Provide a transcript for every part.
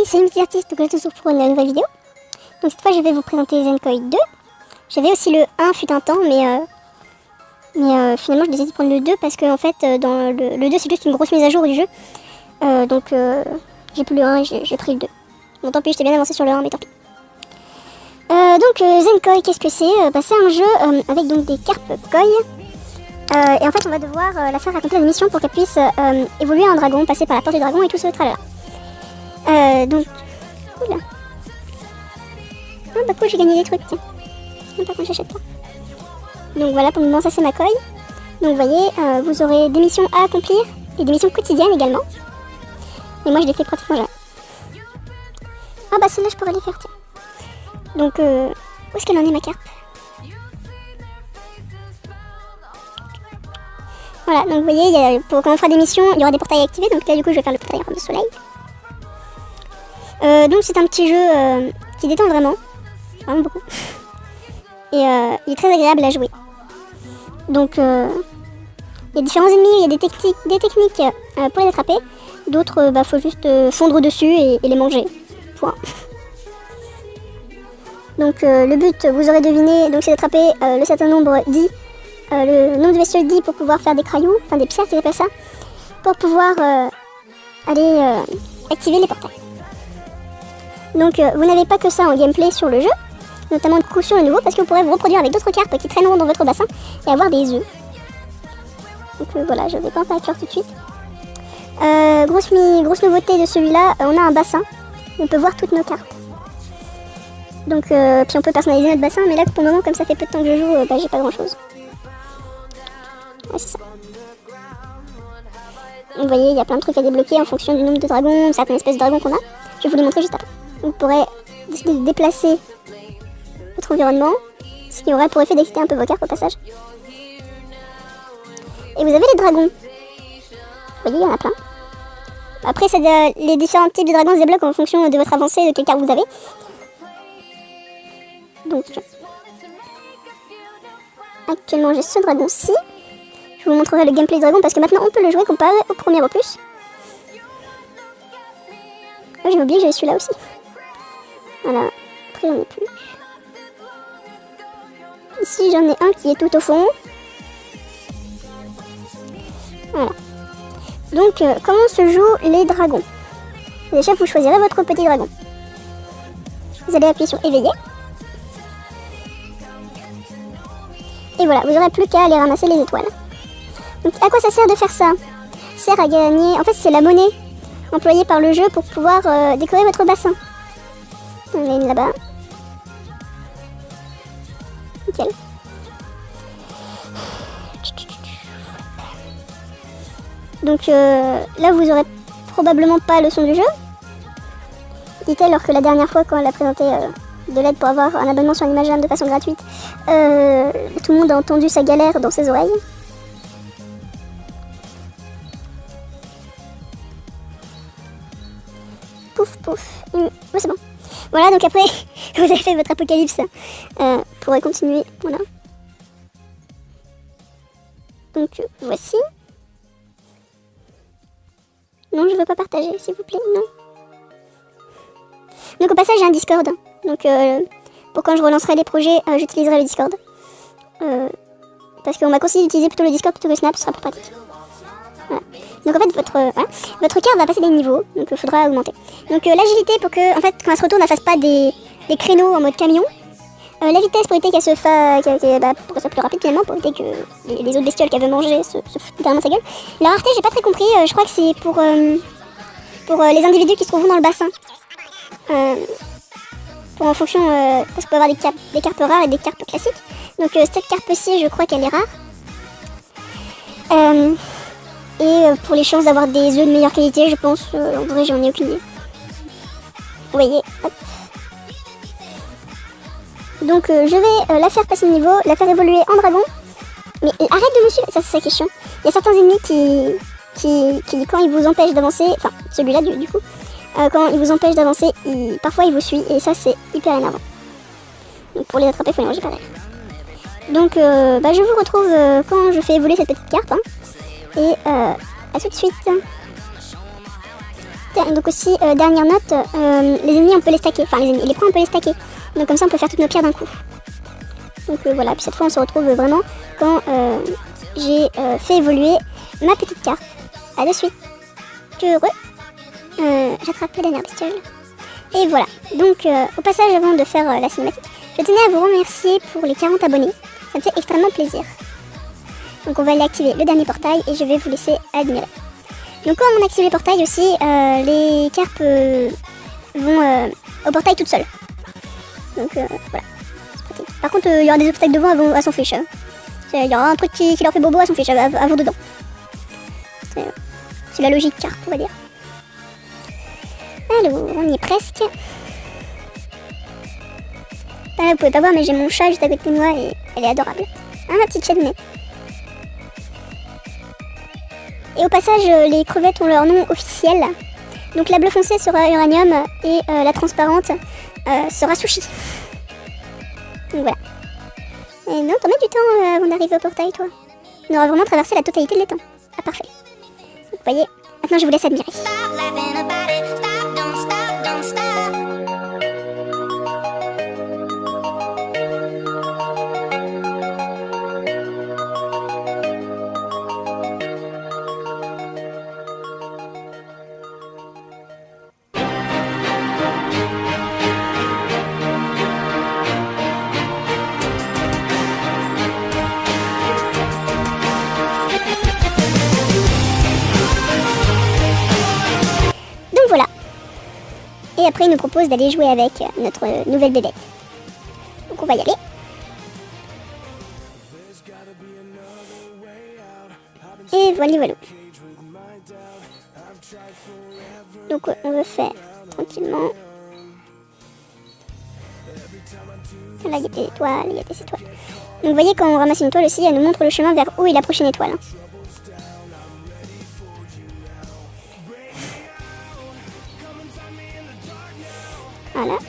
c'est une petite artiste, donc je te retrouve pour une nouvelle vidéo. Donc cette fois je vais vous présenter Zenkoi 2. J'avais aussi le 1 fut un temps, mais finalement je décidé de prendre le 2 parce que en fait dans le 2 c'est juste une grosse mise à jour du jeu. Donc j'ai plus le 1 et j'ai pris le 2. Bon tant pis, j'étais bien avancé sur le 1 mais tant pis. Donc Zenkoi, qu'est-ce que c'est? C'est un jeu avec donc des carpes koi. Et en fait on va devoir la faire accomplir des missions pour qu'elle puisse évoluer en dragon, passer par la porte du dragon et tout ce tralala. Donc... Oula. Ah bah cool, j'ai gagné des trucs, tiens. Non, par contre j'achète pas. Donc voilà, pour le moment ça c'est ma koi. Donc vous voyez, vous aurez des missions à accomplir et des missions quotidiennes également. Et moi je les fais pratiquement jamais. Ah bah celle-là je pourrais les faire, tiens. Donc où est-ce qu'elle en est ma carpe? Voilà, donc vous voyez, quand on fera des missions, il y aura des portails activés. Donc là du coup je vais faire le portail de soleil. Donc c'est un petit jeu qui détend vraiment beaucoup. Et il est très agréable à jouer. Donc il y a différents ennemis, il y a des techniques pour les attraper. D'autres, faut juste fondre dessus et les manger. Point. Donc le but, vous aurez deviné, donc c'est d'attraper le certain nombre dit, le nombre de bestioles dit pour pouvoir faire des crayoux, enfin des pierres qu'ils appellent ça, pour pouvoir aller activer les portails. Donc vous n'avez pas que ça en gameplay sur le jeu, notamment du coup sur le nouveau, parce que vous pourrez vous reproduire avec d'autres carpes qui traîneront dans votre bassin et avoir des œufs. Donc voilà, je vais pas en faire tout de suite. Grosse nouveauté de celui-là, on a un bassin, on peut voir toutes nos cartes. Donc puis on peut personnaliser notre bassin, mais là pour le moment comme ça fait peu de temps que je joue, j'ai pas grand chose. Ouais, c'est ça. Donc, vous voyez, il y a plein de trucs à débloquer en fonction du nombre de dragons, certaines espèces de dragons qu'on a. Je vais vous les montrer juste après. Donc, vous pourrez décider de déplacer votre environnement, ce qui aurait pour effet d'exciter un peu vos cartes au passage. Et vous avez les dragons. Vous voyez, il y en a plein. Après, les différents types de dragons se débloquent en fonction de votre avancée et de quelle carte vous avez. Donc, actuellement j'ai ce dragon-ci. Je vous montrerai le gameplay du dragon parce que maintenant on peut le jouer comparé au premier opus. Oh, j'ai oublié que j'avais celui-là aussi. Voilà, après j'en ai plus. Ici j'en ai un qui est tout au fond. Voilà. Donc comment se jouent les dragons? Déjà vous choisirez votre petit dragon. Vous allez appuyer sur éveiller. Et voilà, vous n'aurez plus qu'à aller ramasser les étoiles. Donc à quoi ça sert de faire ça? Ça sert à gagner, en fait c'est la monnaie employée par le jeu pour pouvoir décorer votre bassin. On a une là-bas. Nickel. Donc là vous aurez probablement pas le son du jeu. Dit-elle, alors que la dernière fois quand elle a présenté de l'aide pour avoir un abonnement sur Animajam de façon gratuite, tout le monde a entendu sa galère dans ses oreilles. Pouf pouf. Oui, c'est bon. Voilà, donc après, vous avez fait votre apocalypse. Pourrez continuer. Voilà. Donc voici. Non, je veux pas partager, s'il vous plaît. Non. Donc au passage, j'ai un Discord. Donc pour quand je relancerai les projets, j'utiliserai le Discord. Parce qu'on m'a conseillé d'utiliser plutôt le Discord plutôt que Snap, ce sera plus pratique. Voilà. Donc en fait votre carte va passer des niveaux, donc il faudra augmenter. Donc l'agilité pour que en fait quand elle se retourne elle fasse pas des créneaux en mode camion. La vitesse pour éviter qu'elle se fasse pour qu'elle soit plus rapide finalement, pour éviter que les autres bestioles qu'elle veut manger se foutent littéralement sa gueule. La rareté j'ai pas très compris, je crois que c'est pour les individus qui se trouvent dans le bassin. En fonction, parce qu'on peut avoir des carpes rares et des carpes classiques. Donc cette carpe-ci, je crois qu'elle est rare. Et pour les chances d'avoir des œufs de meilleure qualité, je pense, en vrai j'en ai aucune idée. Vous voyez, hop. Donc je vais la faire passer de niveau, la faire évoluer en dragon. Mais arrête de me suivre, ça c'est sa question. Il y a certains ennemis qui quand ils vous empêchent d'avancer, enfin celui-là du coup, quand ils vous empêchent d'avancer, parfois ils vous suivent et ça c'est hyper énervant. Donc pour les attraper, il faut les manger pareil. Donc je vous retrouve quand je fais évoluer cette petite carte. Et à tout de suite. Et donc aussi, dernière note, les ennemis on peut les stacker. Enfin les proies on peut les stacker. Donc comme ça on peut faire toutes nos pierres d'un coup. Donc voilà, puis cette fois on se retrouve vraiment quand j'ai fait évoluer ma petite carte. A de suite. Tu es heureux? J'attrape la dernière bestiole. Et voilà. Donc au passage, avant de faire la cinématique, je tenais à vous remercier pour les 40 abonnés. Ça me fait extrêmement plaisir. Donc on va aller activer le dernier portail et je vais vous laisser admirer. Donc quand on active les portails aussi, les carpes vont au portail toutes seules. Donc voilà. Par contre, il y aura des obstacles devant à son fiche. Il y aura un truc qui leur fait bobo à son fiche, à vous dedans. C'est la logique carpe, on va dire. Alors, on y est presque. Là, vous pouvez pas voir, mais j'ai mon chat juste à côté de moi et elle est adorable. Ah, ma petite chadounette. Et au passage, les crevettes ont leur nom officiel. Donc la bleue foncée sera uranium et la transparente sera sushi. Donc voilà. Et non, t'en mets du temps avant d'arriver au portail, toi. On aura vraiment traversé la totalité de l'étang. Ah, parfait. Donc, vous voyez, maintenant je vous laisse admirer. Voilà. Et après, il nous propose d'aller jouer avec notre nouvelle bébête. Donc, on va y aller. Et voilà. Donc, on veut faire tranquillement. Là, il y a des étoiles, Donc, vous voyez, quand on ramasse une étoile aussi, elle nous montre le chemin vers où est la prochaine étoile. Voilà.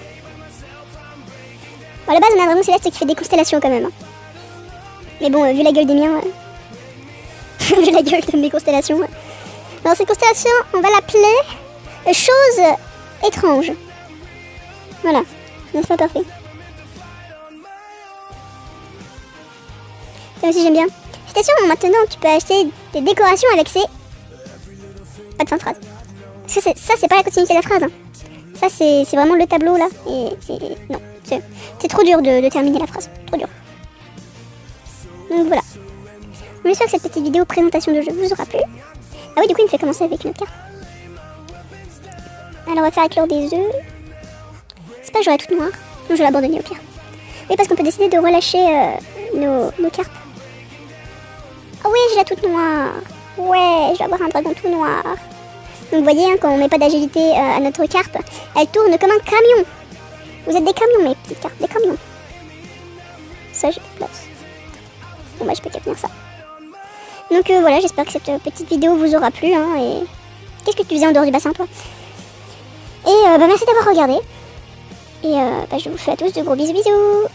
Bon, à la base, on a vraiment Céleste qui fait des constellations quand même. Hein. Mais bon, vu la gueule des miens, vu la gueule de mes constellations. Alors, cette constellation, on va l'appeler chose étrange. Voilà. N'est-ce pas parfait? Ça aussi, j'aime bien. Attention, maintenant, tu peux acheter des décorations avec ces... Pas de fin de phrase. Ça, c'est pas la continuité de la phrase. Hein. Ça, c'est vraiment le tableau, là. Et non, c'est trop dur de terminer la phrase. Trop dur. Donc, voilà. J'espère que cette petite vidéo présentation de jeu vous aura plu. Ah oui, du coup, il me fait commencer avec une autre carte. Alors, on va faire éclore des œufs. C'est pas que j'aurai toute noire. Non, je vais l'abandonner au pire. Oui, parce qu'on peut décider de relâcher nos cartes. Ah oui, j'ai la toute noire. Ouais, je vais avoir un dragon tout noir. Donc vous voyez, hein, quand on met pas d'agilité à notre carpe, elle tourne comme un camion. Vous êtes des camions, mes petites cartes, des camions. Ça, j'ai de place. Bon bah je peux tenir ça. Donc voilà, j'espère que cette petite vidéo vous aura plu. Hein, et qu'est-ce que tu faisais en dehors du bassin, toi? Et bah merci d'avoir regardé. Et je vous fais à tous de gros bisous.